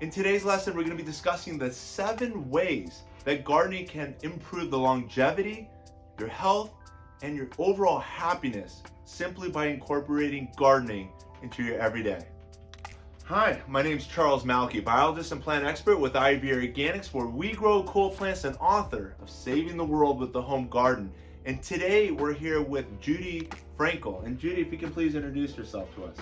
In today's lesson, we're going to be discussing the 7 ways that gardening can improve the longevity, your health, and your overall happiness simply by incorporating gardening into your everyday. Hi, my name is Charles Malky, biologist and plant expert with IV Organics, where we grow cool plants and author of Saving the World with the Home Garden. And today we're here with Judy Frankel. And Judy, if you can please introduce yourself to us.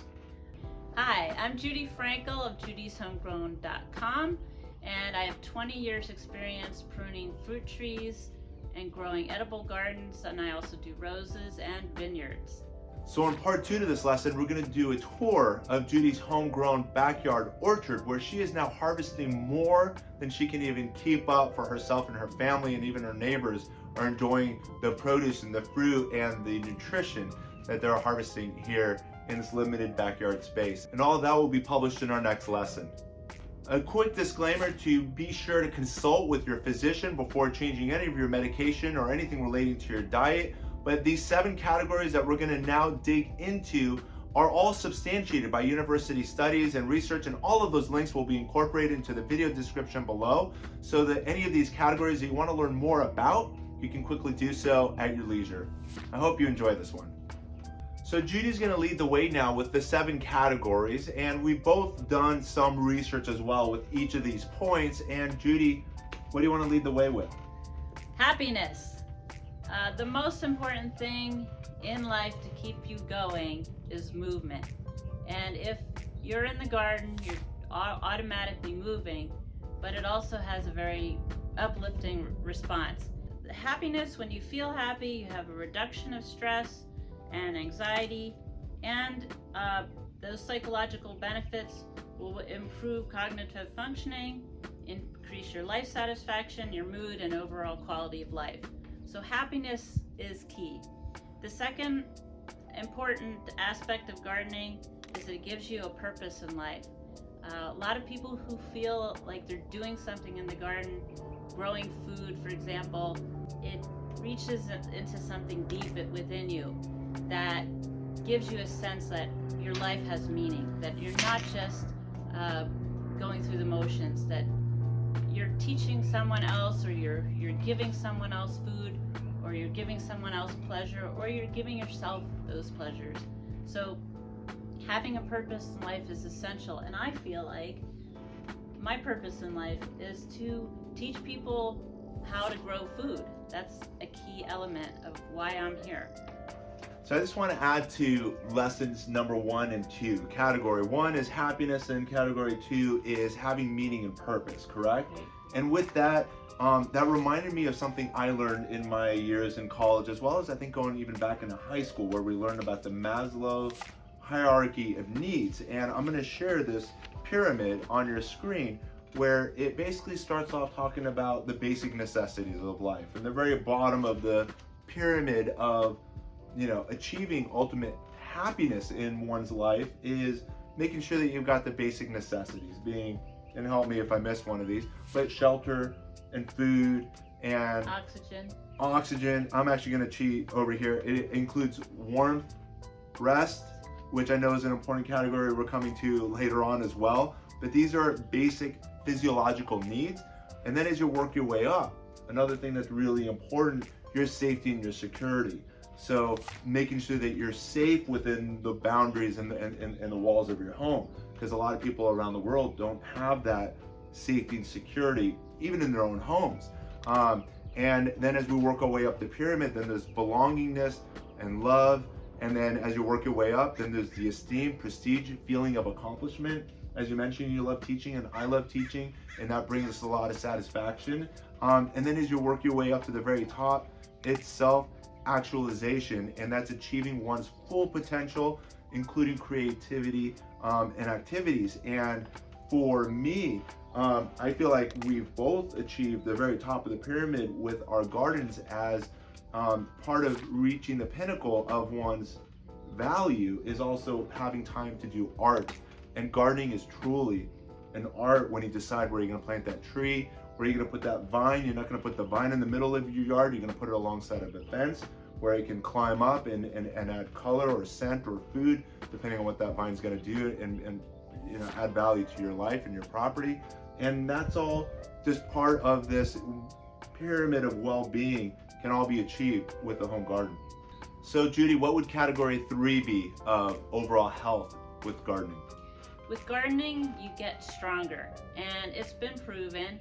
Hi, I'm Judy Frankel of judyshomegrown.com, and I have 20 years experience pruning fruit trees and growing edible gardens, and I also do roses and vineyards. So in part 2 to this lesson, we're going to do a tour of Judy's homegrown backyard orchard, where she is now harvesting more than she can even keep up for herself and her family, and even her neighbors are enjoying the produce and the fruit and the nutrition that they're harvesting here in this limited backyard space. And all of that will be published in our next lesson. A quick disclaimer to be sure to consult with your physician before changing any of your medication or anything relating to your diet. But these 7 categories that we're going to now dig into are all substantiated by university studies and research, and all of those links will be incorporated into the video description below, so that any of these categories that you want to learn more about, you can quickly do so at your leisure. I hope you enjoy this one. So Judy's going to lead the way now with the 7 categories, and we've both done some research as well with each of these points. And Judy, what do you want to lead the way with? Happiness. The most important thing in life to keep you going is movement. And if you're in the garden, you're automatically moving, but it also has a very uplifting response. Happiness, when you feel happy, you have a reduction of stress and anxiety, and those psychological benefits will improve cognitive functioning, increase your life satisfaction, your mood, and overall quality of life. So happiness is key. The second important aspect of gardening is that it gives you a purpose in life. A lot of people who feel like they're doing something in the garden, growing food, for example, it reaches into something deep within you that gives you a sense that your life has meaning, that you're not just going through the motions, that you're teaching someone else, or you're giving someone else food, or you're giving someone else pleasure, or you're giving yourself those pleasures. So having a purpose in life is essential, and I feel like my purpose in life is to teach people how to grow food. That's a key element of why I'm here. So I just want to add to lessons number 1 and 2. Category 1 is happiness, and category 2 is having meaning and purpose, correct? Right. And with that, that reminded me of something I learned in my years in college, as well as I think going even back into high school, where we learned about the Maslow hierarchy of needs. And I'm going to share this pyramid on your screen, where it basically starts off talking about the basic necessities of life. And the very bottom of the pyramid of achieving ultimate happiness in one's life is making sure that you've got the basic necessities, being, and help me if I missed one of these, but shelter and food and oxygen. I'm actually going to cheat over here. It includes warmth, rest, which I know is an important category we're coming to later on as well. But these are basic physiological needs. And then as you work your way up, another thing that's really important, your safety and your security. So making sure that you're safe within the boundaries and the walls of your home, because a lot of people around the world don't have that safety and security even in their own homes. And then as we work our way up the pyramid, then there's belongingness and love. And then as you work your way up, then there's the esteem, prestige, feeling of accomplishment. As you mentioned, you love teaching, and I love teaching, and that brings us a lot of satisfaction. And then as you work your way up to the very top, it's self-actualization, and that's achieving one's full potential, including creativity and activities. And for me, I feel like we've both achieved the very top of the pyramid with our gardens as part of reaching the pinnacle of one's value is also having time to do art. And gardening is truly an art when you decide where you're going to plant that tree, where you're going to put that vine. You're not going to put the vine in the middle of your yard. You're going to put it alongside of a fence where it can climb up and add color or scent or food, depending on what that vine's going to do, and add value to your life and your property. And that's all just part of this pyramid of well-being, can all be achieved with a home garden. So Judy, what would category 3 be of overall health with gardening? With gardening, you get stronger, and it's been proven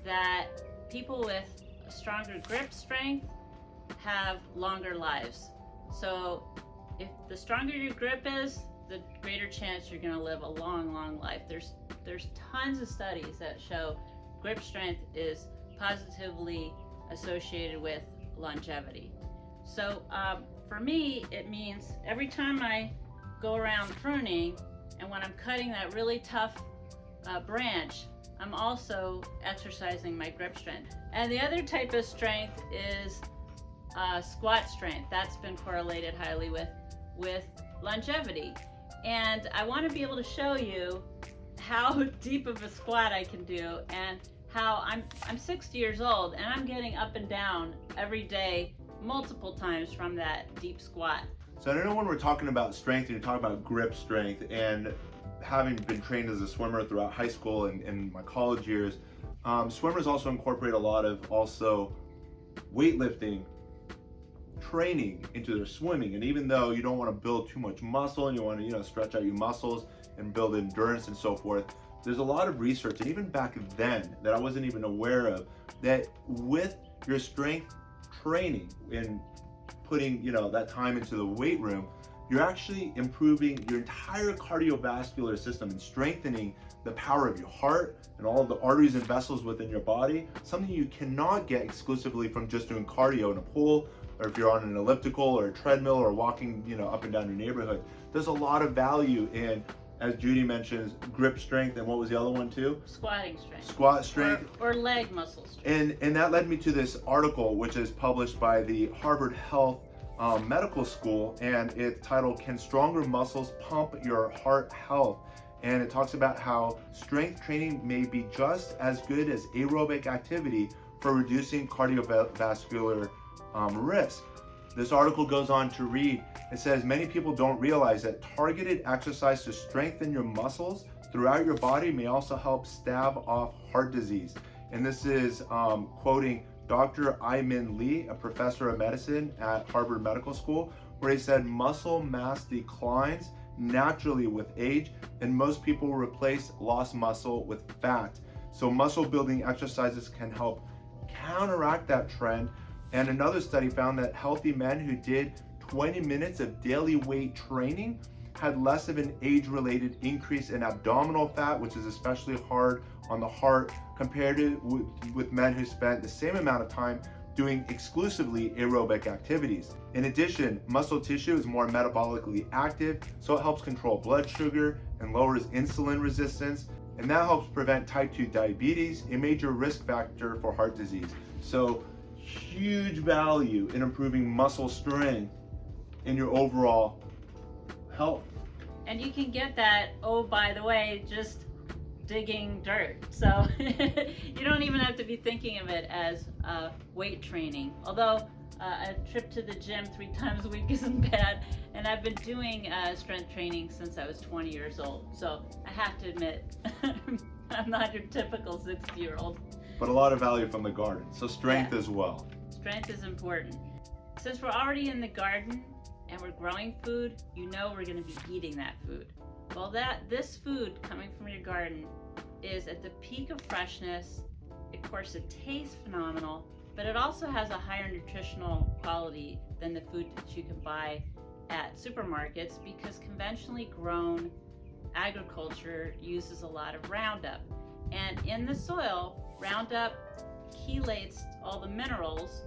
that people with a stronger grip strength have longer lives. So if the stronger your grip is, the greater chance you're going to live a long, long life. There's tons of studies that show grip strength is positively associated with longevity. So for me, it means every time I go around pruning, and when I'm cutting that really tough branch, I'm also exercising my grip strength. And the other type of strength is squat strength. That's been correlated highly with longevity. And I want to be able to show you how deep of a squat I can do, and how I'm 60 years old and I'm getting up and down every day multiple times from that deep squat. So I know when we're talking about strength, and you're talking about grip strength, and having been trained as a swimmer throughout high school and my college years, swimmers also incorporate a lot of also weightlifting training into their swimming. And even though you don't want to build too much muscle and you want to stretch out your muscles and build endurance and so forth, there's a lot of research, and even back then that I wasn't even aware of, that with your strength training and putting that time into the weight room, you're actually improving your entire cardiovascular system and strengthening the power of your heart and all of the arteries and vessels within your body, something you cannot get exclusively from just doing cardio in a pool, or if you're on an elliptical or a treadmill or walking up and down your neighborhood. There's a lot of value in, as Judy mentions, grip strength, and what was the other one too? Squatting strength. Squat strength. Or leg muscle strength. And that led me to this article, which is published by the Harvard Health Medical School, and it's titled, "Can Stronger Muscles Pump Your Heart Health?" And it talks about how strength training may be just as good as aerobic activity for reducing cardiovascular risk. This article goes on to read, it says, "Many people don't realize that targeted exercise to strengthen your muscles throughout your body may also help stave off heart disease." And this is quoting Dr. Ai-Min Lee, a professor of medicine at Harvard Medical School, where he said muscle mass declines naturally with age, and most people replace lost muscle with fat. So muscle building exercises can help counteract that trend. And another study found that healthy men who did 20 minutes of daily weight training had less of an age-related increase in abdominal fat, which is especially hard on the heart, compared to with men who spent the same amount of time doing exclusively aerobic activities. In addition, muscle tissue is more metabolically active, so it helps control blood sugar and lowers insulin resistance, and that helps prevent type 2 diabetes, a major risk factor for heart disease. So huge value in improving muscle strength in your overall health. And you can get that, oh, by the way, just digging dirt. So you don't even have to be thinking of it as weight training. Although a trip to the gym 3 times a week isn't bad. And I've been doing strength training since I was 20 years old. So I have to admit, I'm not your typical 60-year-old. But a lot of value from the garden. So strength as well. Strength is important. Since we're already in the garden and we're growing food, we're going to be eating that food. Well, this food coming from your garden is at the peak of freshness. Of course, it tastes phenomenal, but it also has a higher nutritional quality than the food that you can buy at supermarkets, because conventionally grown agriculture uses a lot of Roundup. And in the soil, Roundup chelates all the minerals.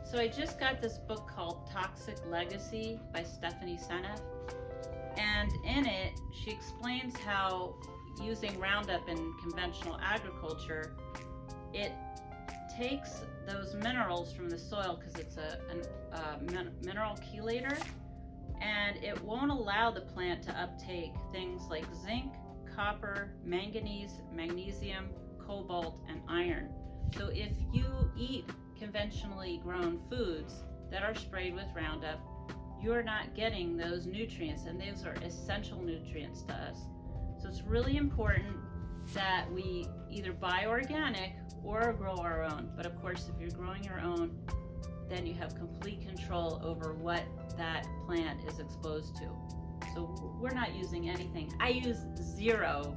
So I just got this book called Toxic Legacy by Stephanie Seneff. And in it, she explains how using Roundup in conventional agriculture, it takes those minerals from the soil, because it's a mineral chelator, and it won't allow the plant to uptake things like zinc, copper, manganese, magnesium, cobalt, and iron. So if you eat conventionally grown foods that are sprayed with Roundup, you're not getting those nutrients, and those are essential nutrients to us. So it's really important that we either buy organic or grow our own. But of course, if you're growing your own, then you have complete control over what that plant is exposed to. So we're not using anything. I use 0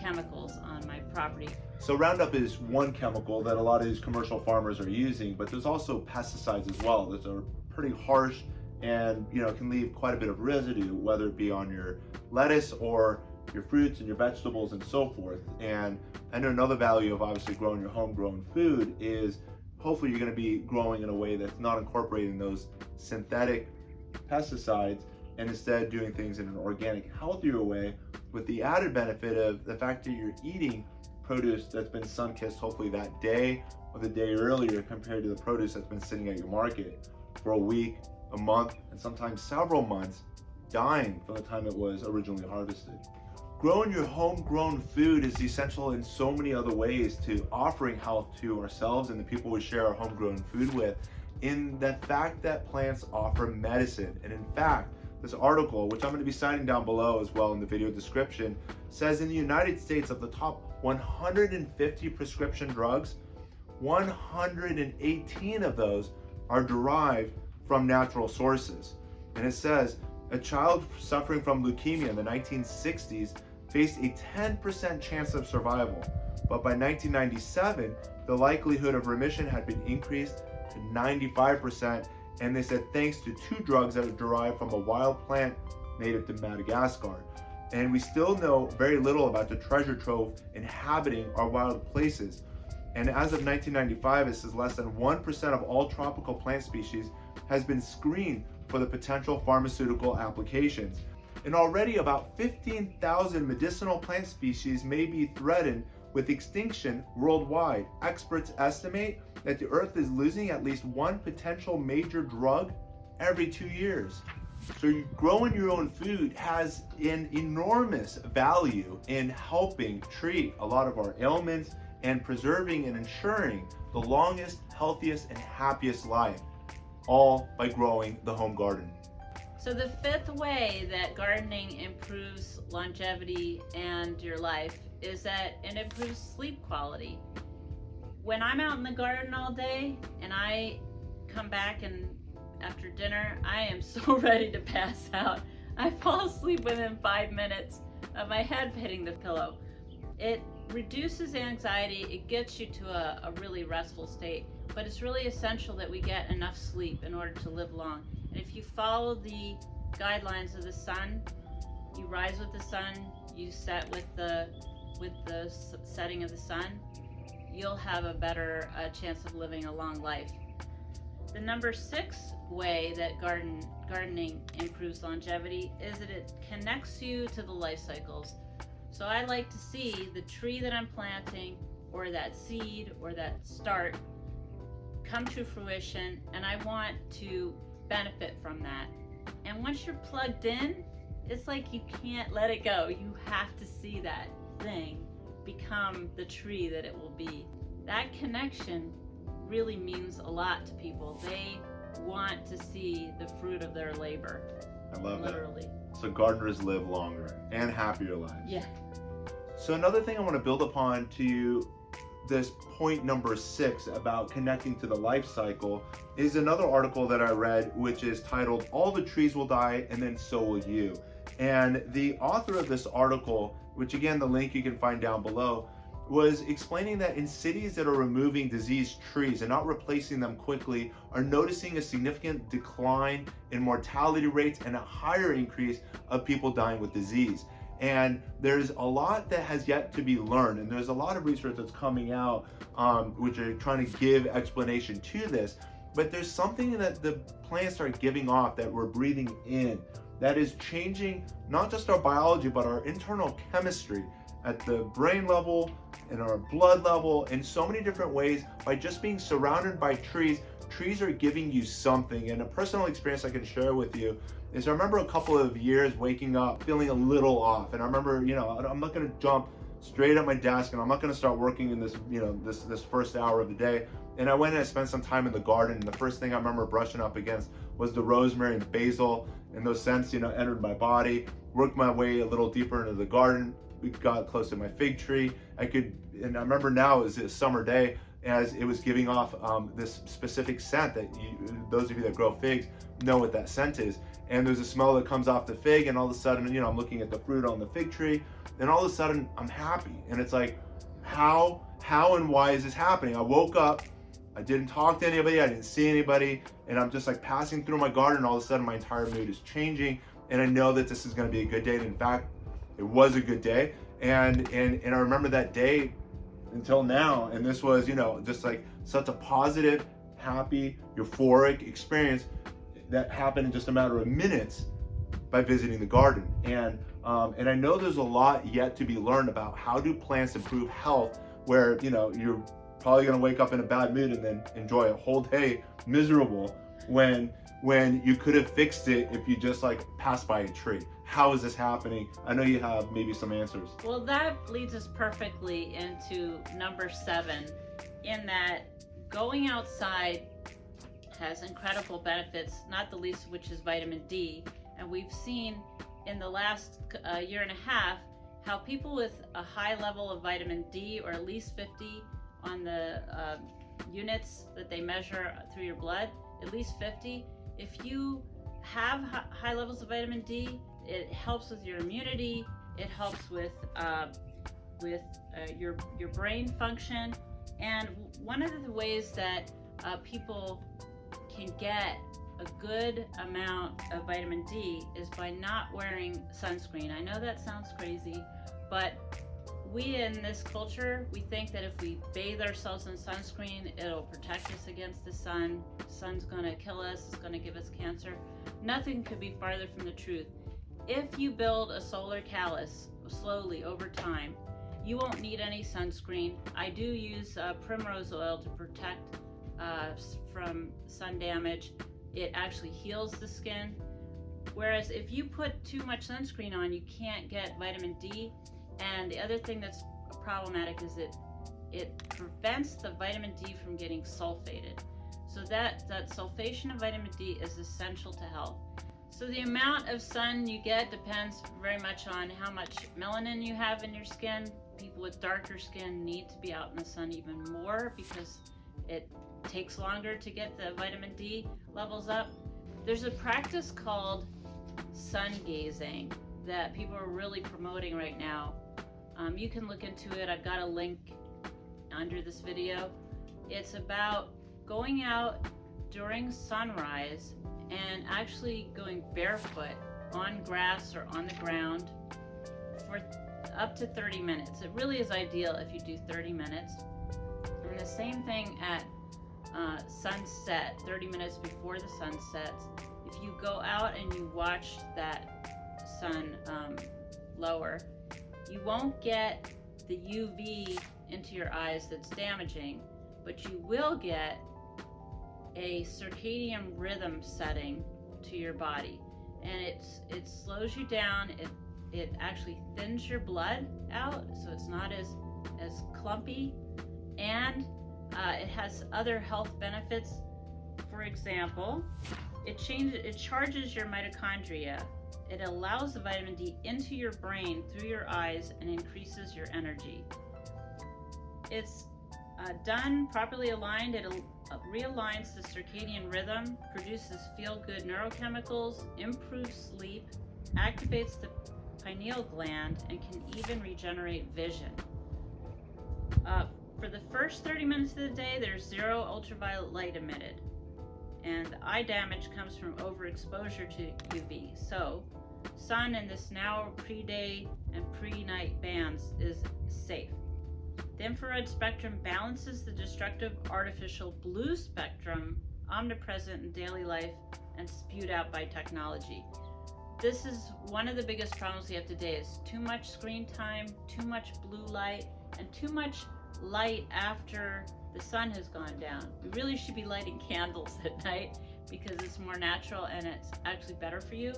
chemicals on my property. So Roundup is one chemical that a lot of these commercial farmers are using, but there's also pesticides as well that are pretty harsh and can leave quite a bit of residue, whether it be on your lettuce or your fruits and your vegetables and so forth. And I know another value of obviously growing your homegrown food is hopefully you're going to be growing in a way that's not incorporating those synthetic pesticides and instead doing things in an organic, healthier way, with the added benefit of the fact that you're eating produce that's been sun-kissed hopefully that day or the day earlier compared to the produce that's been sitting at your market for a week, a month, and sometimes several months, dying from the time it was originally harvested. Growing your homegrown food is essential in so many other ways to offering health to ourselves and the people we share our homegrown food with, in the fact that plants offer medicine. And in fact, this article, which I'm going to be citing down below as well in the video description, says in the United States, of the top 150 prescription drugs, 118 of those are derived from natural sources. And it says a child suffering from leukemia in the 1960s faced a 10% chance of survival, but by 1997 the likelihood of remission had been increased to 95%, and they said thanks to 2 drugs that are derived from a wild plant native to Madagascar. And we still know very little about the treasure trove inhabiting our wild places. And as of 1995, it says less than 1% of all tropical plant species has been screened for the potential pharmaceutical applications. And already about 15,000 medicinal plant species may be threatened with extinction worldwide. Experts estimate that the Earth is losing at least 1 potential major drug every 2 years. So growing your own food has an enormous value in helping treat a lot of our ailments and preserving and ensuring the longest, healthiest, and happiest life, all by growing the home garden. So the 5th way that gardening improves longevity and your life is that it improves sleep quality. When I'm out in the garden all day and I come back and after dinner, I am so ready to pass out. I fall asleep within 5 minutes of my head hitting the pillow. It reduces anxiety, it gets you to a really restful state, but it's really essential that we get enough sleep in order to live long. And if you follow the guidelines of the sun, you rise with the sun, you set with the setting of the sun, you'll have a better chance of living a long life. The number 6 way that gardening improves longevity is that it connects you to the life cycles. So I like to see the tree that I'm planting or that seed or that start come to fruition, and I want to benefit from that. And once you're plugged in, it's like you can't let it go. You have to see that thing become the tree that it will be. That connection really means a lot to people. They want to see the fruit of their labor. I love literally. that. So gardeners live longer and happier lives. Yeah. So another thing I want to build upon to this point number 6 about connecting to the life cycle is another article that I read, which is titled "All the Trees Will Die and Then So Will You." And the author of this article, which again the link you can find down below, was explaining that in cities that are removing diseased trees and not replacing them quickly are noticing a significant decline in mortality rates and a higher increase of people dying with disease. And there's a lot that has yet to be learned, and there's a lot of research that's coming out which are trying to give explanation to this, but there's something that the plants are giving off that we're breathing in that is changing not just our biology but our internal chemistry at the brain level, in our blood level, in so many different ways. By just being surrounded by trees, trees are giving you something. And a personal experience I can share with you is I remember a couple of years waking up feeling a little off, and I remember, I'm not going to jump straight at my desk and I'm not going to start working in this, this first hour of the day. And I went and I spent some time in the garden, and the first thing I remember brushing up against was the rosemary and basil, and those scents, entered my body. Worked my way a little deeper into the garden, we got close to my fig tree. And I remember now it was a summer day as it was giving off this specific scent that those of you that grow figs know what that scent is. And there's a smell that comes off the fig, and all of a sudden, I'm looking at the fruit on the fig tree, and all of a sudden I'm happy. And it's like, how and why is this happening? I woke up, I didn't talk to anybody, I didn't see anybody, and I'm just like passing through my garden, and all of a sudden my entire mood is changing, and I know that this is going to be a good day. And in fact, it was a good day, and I remember that day until now, and this was, just like such a positive, happy, euphoric experience that happened in just a matter of minutes by visiting the garden. And I know there's a lot yet to be learned about how do plants improve health, where you're probably going to wake up in a bad mood and then enjoy a whole day miserable when you could have fixed it if you just like passed by a tree. How is this happening? I know you have maybe some answers. Well, that leads us perfectly into number 7, in that going outside has incredible benefits, not the least of which is vitamin D. And we've seen in the last year and a half how people with a high level of vitamin D, or at least 50 on the units that they measure through your blood, at least 50, if you have high levels of vitamin D, it helps with your immunity, it helps with your brain function. And one of the ways that people can get a good amount of vitamin D is by not wearing sunscreen. I know that sounds crazy, but we in this culture, we think that if we bathe ourselves in sunscreen, it'll protect us against the sun. The sun's gonna kill us, it's gonna give us cancer. Nothing could be farther from the truth. If you build a solar callus slowly over time, you won't need any sunscreen. I do use primrose oil to protect from sun damage. It actually heals the skin. Whereas if you put too much sunscreen on, you can't get vitamin D. And the other thing that's problematic is it prevents the vitamin D from getting sulfated. So that sulfation of vitamin D is essential to health. So the amount of sun you get depends very much on how much melanin you have in your skin. People with darker skin need to be out in the sun even more because it takes longer to get the vitamin D levels up. There's a practice called sun gazing that people are really promoting right now. You can look into it. I've got a link under this video. It's about going out during sunrise and actually going barefoot on grass or on the ground for up to 30 minutes. It really is ideal if you do 30 minutes. And the same thing at sunset, 30 minutes before the sun sets. If you go out and you watch that sun lower, you won't get the UV into your eyes that's damaging, but you will get a circadian rhythm setting to your body, and it slows you down. It actually thins your blood out, so it's not as clumpy, and it has other health benefits. For example, it charges your mitochondria. It allows the vitamin D into your brain through your eyes and increases your energy. It's done properly aligned. It realigns the circadian rhythm, produces feel-good neurochemicals, improves sleep, activates the pineal gland, and can even regenerate vision. For the first 30 minutes of the day, there's 0 ultraviolet light emitted, and eye damage comes from overexposure to UV. So, sun in this now pre-day and pre-night bands is safe. The infrared spectrum balances the destructive artificial blue spectrum omnipresent in daily life and spewed out by technology. This is one of the biggest problems we have today, is too much screen time, too much blue light, and too much light after the sun has gone down. We really should be lighting candles at night because it's more natural and it's actually better for you.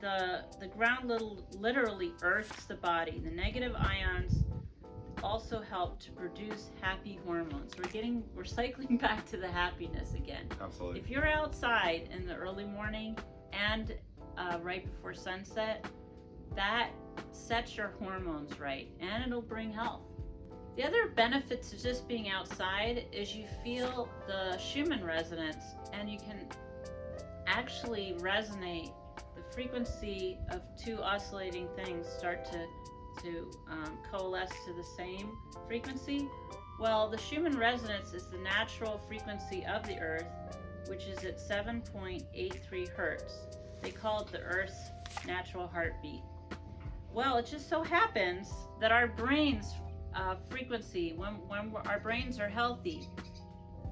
The ground literally earths the body. The negative ions also help to produce happy hormones. We're cycling back to the happiness again. Absolutely. If you're outside in the early morning and right before sunset, that set your hormones right, and it'll bring health. The other benefits to just being outside is you feel the Schumann resonance, and you can actually resonate. The frequency of two oscillating things start to coalesce to the same frequency. Well, the Schumann resonance is the natural frequency of the Earth, which is at 7.83 hertz. They call it the Earth's natural heartbeat. Well, it just so happens that our brain's frequency, when our brains are healthy,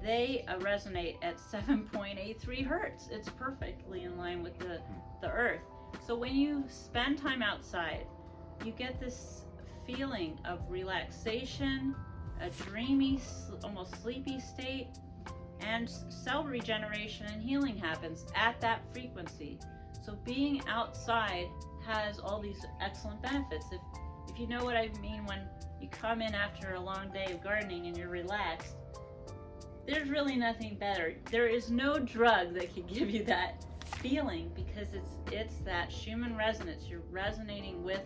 they resonate at 7.83 hertz. It's perfectly in line with the Earth. So when you spend time outside, you get this feeling of relaxation, a dreamy, almost sleepy state, and cell regeneration and healing happens at that frequency. So being outside has all these excellent benefits. If you know what I mean, when you come in after a long day of gardening and you're relaxed, there's really nothing better. There is no drug that can give you that feeling, because it's that Schumann resonance. You're resonating with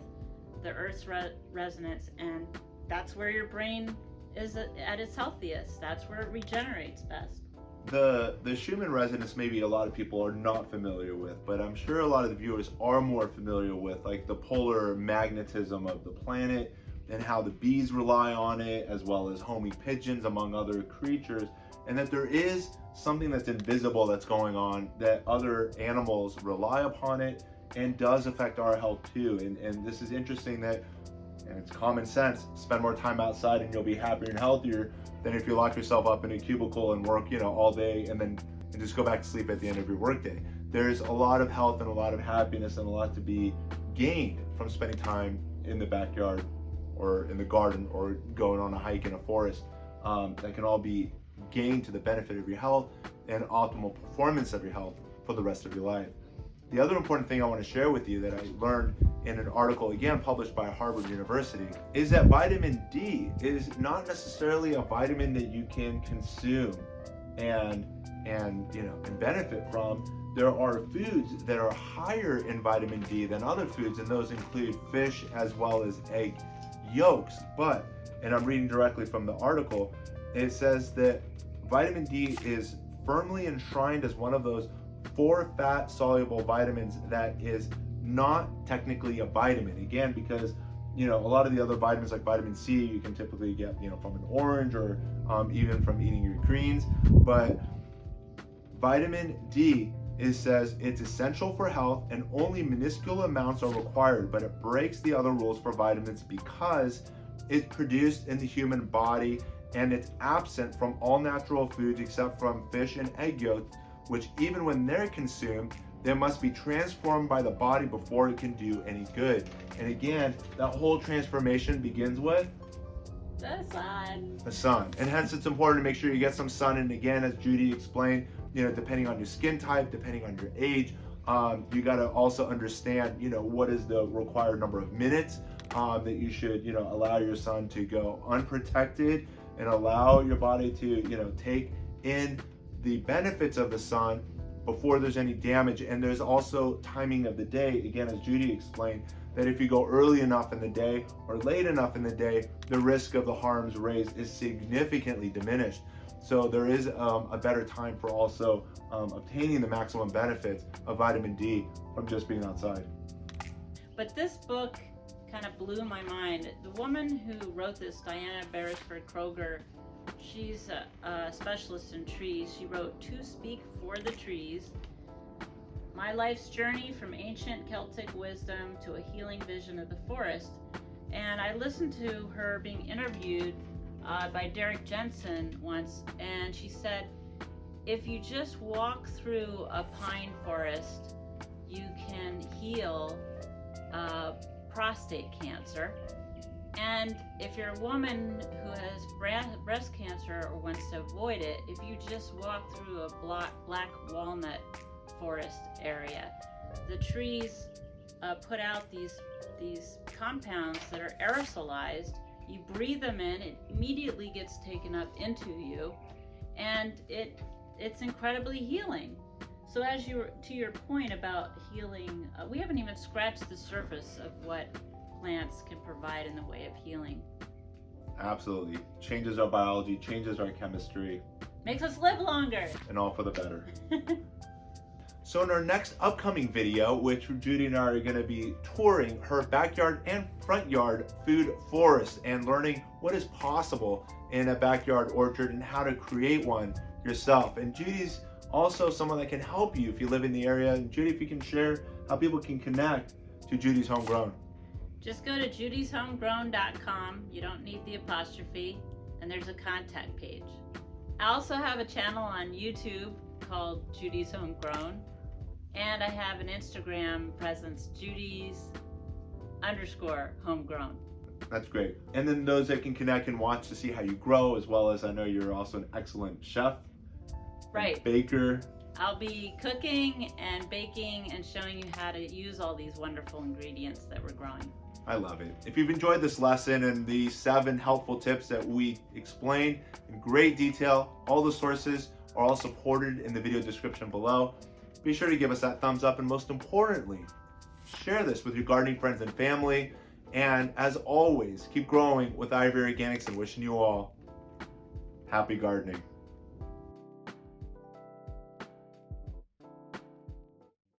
the Earth's resonance, and that's where your brain is at its healthiest. That's where it regenerates best. The Schumann resonance, maybe a lot of people are not familiar with, but I'm sure a lot of the viewers are more familiar with, like the polar magnetism of the planet and how the bees rely on it, as well as homing pigeons, among other creatures, and that there is something that's invisible that's going on, that other animals rely upon it and does affect our health too. And this is interesting that, and it's common sense, spend more time outside and you'll be happier and healthier than if you lock yourself up in a cubicle and work, all day and just go back to sleep at the end of your workday. There's a lot of health and a lot of happiness and a lot to be gained from spending time in the backyard or in the garden or going on a hike in a forest. That can all be gained to the benefit of your health and optimal performance of your health for the rest of your life. The other important thing I want to share with you that I learned in an article, again published by Harvard University, is that vitamin D is not necessarily a vitamin that you can consume and benefit from. There are foods that are higher in vitamin D than other foods, and those include fish as well as egg yolks. But, and I'm reading directly from the article, it says that vitamin D is firmly enshrined as one of those 4 fat-soluble vitamins that is not technically a vitamin. Again, because a lot of the other vitamins like vitamin C you can typically get from an orange or even from eating your greens. But vitamin D, it says it's essential for health and only minuscule amounts are required, but it breaks the other rules for vitamins because it's produced in the human body and it's absent from all natural foods except from fish and egg yolks, which even when they're consumed, they must be transformed by the body before it can do any good. And again, that whole transformation begins with the sun. The sun. And hence it's important to make sure you get some sun. And again, as Judy explained, depending on your skin type, depending on your age, you got to also understand, what is the required number of minutes that you should, allow your sun to go unprotected and allow your body to, take in the benefits of the sun before there's any damage. And there's also timing of the day, again, as Judy explained, that if you go early enough in the day or late enough in the day, the risk of the harm's rays is significantly diminished. So there is a better time for also obtaining the maximum benefits of vitamin D from just being outside. But this book kind of blew my mind. The woman who wrote this, Diana Beresford Kroger, she's a specialist in trees. She wrote To Speak for the Trees, My Life's Journey from Ancient Celtic Wisdom to a Healing Vision of the Forest. And I listened to her being interviewed by Derek Jensen once, and she said, if you just walk through a pine forest, you can heal prostate cancer. And if you're a woman who has breast cancer or wants to avoid it, if you just walk through a black walnut forest area, the trees put out these compounds that are aerosolized. You breathe them in, it immediately gets taken up into you, and it's incredibly healing. So to your point about healing, we haven't even scratched the surface of what plants can provide in the way of healing. Absolutely. Changes our biology, changes our chemistry, Makes us live longer. and all for the better. So in our next upcoming video, which Judy and I are going to be touring her backyard and front yard food forest and learning what is possible in a backyard orchard and how to create one yourself. And Judy's also someone that can help you if you live in the area. And Judy, if you can share how people can connect to Judy's Homegrown. Just go to judyshomegrown.com. You don't need the apostrophe, and there's a contact page. I also have a channel on YouTube called Judys Homegrown, and I have an Instagram presence, Judys_homegrown. That's great. And then those that can connect and watch to see how you grow, as well as I know you're also an excellent chef, Right. baker. I'll be cooking and baking and showing you how to use all these wonderful ingredients that we're growing. I love it. If you've enjoyed this lesson and the 7 helpful tips that we explained in great detail, all the sources are all supported in the video description below. Be sure to give us that thumbs up, and most importantly, share this with your gardening friends and family. And as always, keep growing with Ivory Organics, and wishing you all happy gardening.